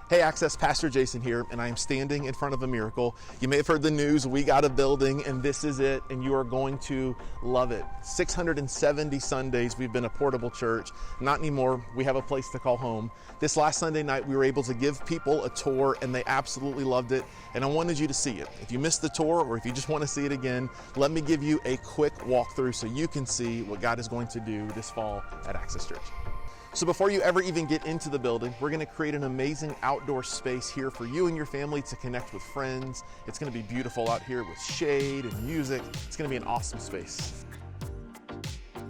Hey Access, Pastor Jason here, and I am standing in front of a miracle. You may have heard the news, we got a building, and this is it, and you are going to love it. 670 Sundays we've been a portable church. Not anymore, we have a place to call home. This last Sunday night, we were able to give people a tour, and they absolutely loved it, and I wanted you to see it. If you missed the tour, or if you just want to see it again, let me give you a quick walkthrough so you can see what God is going to do this fall at Access Church. So before you ever even get into the building, we're going to create an amazing outdoor space here for you and your family to connect with friends. It's going to be beautiful out here with shade and music. It's going to be an awesome space.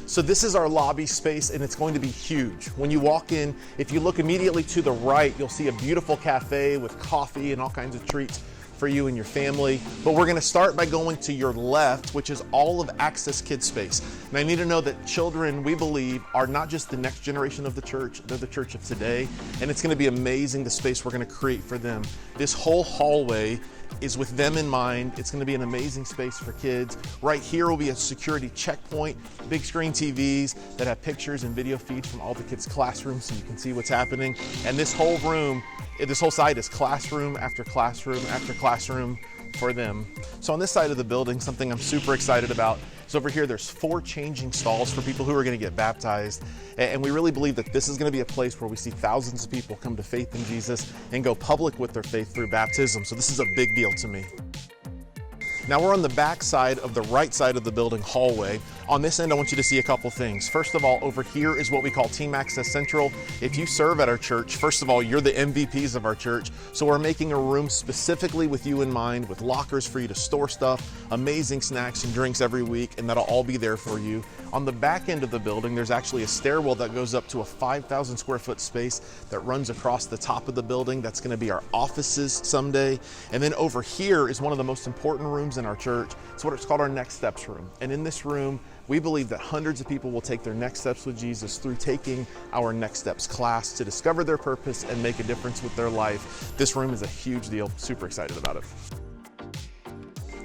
So this is our lobby space, and it's going to be huge. When you walk in, if you look immediately to the right, you'll see a beautiful cafe with coffee and all kinds of treats for you and your family. But we're gonna start by going to your left, which is all of Access Kids space. And I need to know that children, we believe, are not just the next generation of the church, they're the church of today. And it's gonna be amazing, the space we're gonna create for them. This whole hallway is with them in mind. It's gonna be an amazing space for kids. Right here will be a security checkpoint, big screen TVs that have pictures and video feeds from all the kids' classrooms so you can see what's happening. And this whole room, this whole side is classroom after classroom after classroom for them. So on this side of the building, something I'm super excited about is over here, there's 4 changing stalls for people who are gonna get baptized. And we really believe that this is gonna be a place where we see thousands of people come to faith in Jesus and go public with their faith through baptism. So this is a big deal to me. Now we're on the back side of the right side of the building hallway. On this end, I want you to see a couple things. First of all, over here is what we call Team Access Central. If you serve at our church, first of all, you're the MVPs of our church. So we're making a room specifically with you in mind, with lockers for you to store stuff, amazing snacks and drinks every week, and that'll all be there for you. On the back end of the building, there's actually a stairwell that goes up to a 5,000 square foot space that runs across the top of the building. That's gonna be our offices someday. And then over here is one of the most important rooms in our church. It's what it's called our Next Steps room. And in this room, we believe that hundreds of people will take their next steps with Jesus through taking our Next Steps class to discover their purpose and make a difference with their life. This room is a huge deal. Super excited about it.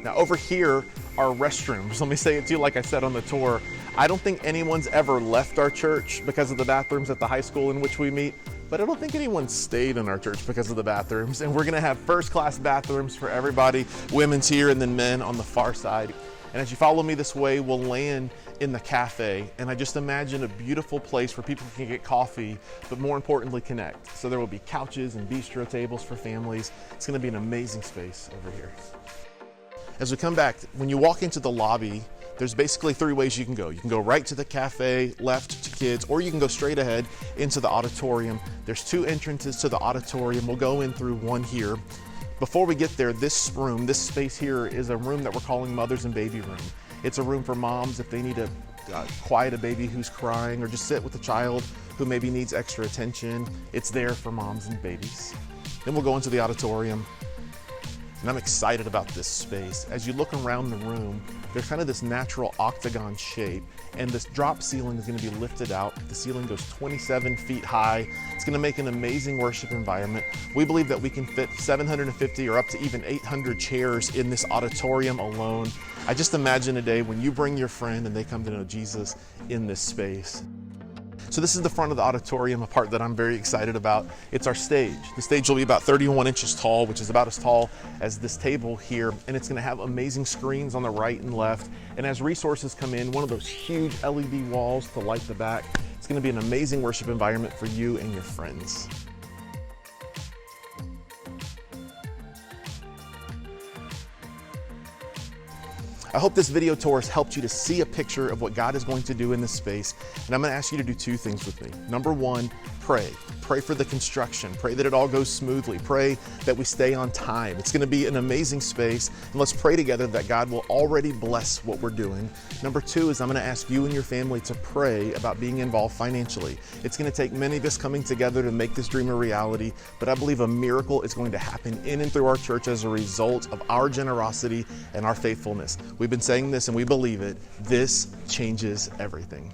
Now over here are restrooms. Let me say it too, like I said on the tour. I don't think anyone's ever left our church because of the bathrooms at the high school in which we meet, but I don't think anyone stayed in our church because of the bathrooms. And we're gonna have first-class bathrooms for everybody, women's here and then men on the far side. And as you follow me this way, we'll land in the cafe. And I just imagine a beautiful place where people can get coffee, but more importantly, connect. So there will be couches and bistro tables for families. It's gonna be an amazing space over here. As we come back, when you walk into the lobby, there's basically 3 ways you can go. You can go right to the cafe, left to kids, or you can go straight ahead into the auditorium. There's 2 entrances to the auditorium. We'll go in through one here. Before we get there, this room, this space here is a room that we're calling Mothers and Baby Room. It's a room for moms if they need to quiet a baby who's crying or just sit with a child who maybe needs extra attention. It's there for moms and babies. Then we'll go into the auditorium. And I'm excited about this space. As you look around the room, there's kind of this natural octagon shape, and this drop ceiling is gonna be lifted out. The ceiling goes 27 feet high. It's gonna make an amazing worship environment. We believe that we can fit 750 or up to even 800 chairs in this auditorium alone. I just imagine a day when you bring your friend and they come to know Jesus in this space. So this is the front of the auditorium, a part that I'm very excited about. It's our stage. The stage will be about 31 inches tall, which is about as tall as this table here, and it's gonna have amazing screens on the right and left. And as resources come in, one of those huge LED walls to light the back. It's gonna be an amazing worship environment for you and your friends. I hope this video tour has helped you to see a picture of what God is going to do in this space. And I'm gonna ask you to do 2 things with me. Number 1, pray. Pray for the construction. Pray that it all goes smoothly. Pray that we stay on time. It's gonna be an amazing space. And let's pray together that God will already bless what we're doing. Number 2 is I'm gonna ask you and your family to pray about being involved financially. It's gonna take many of us coming together to make this dream a reality, but I believe a miracle is going to happen in and through our church as a result of our generosity and our faithfulness. We've been saying this and we believe it. This changes everything.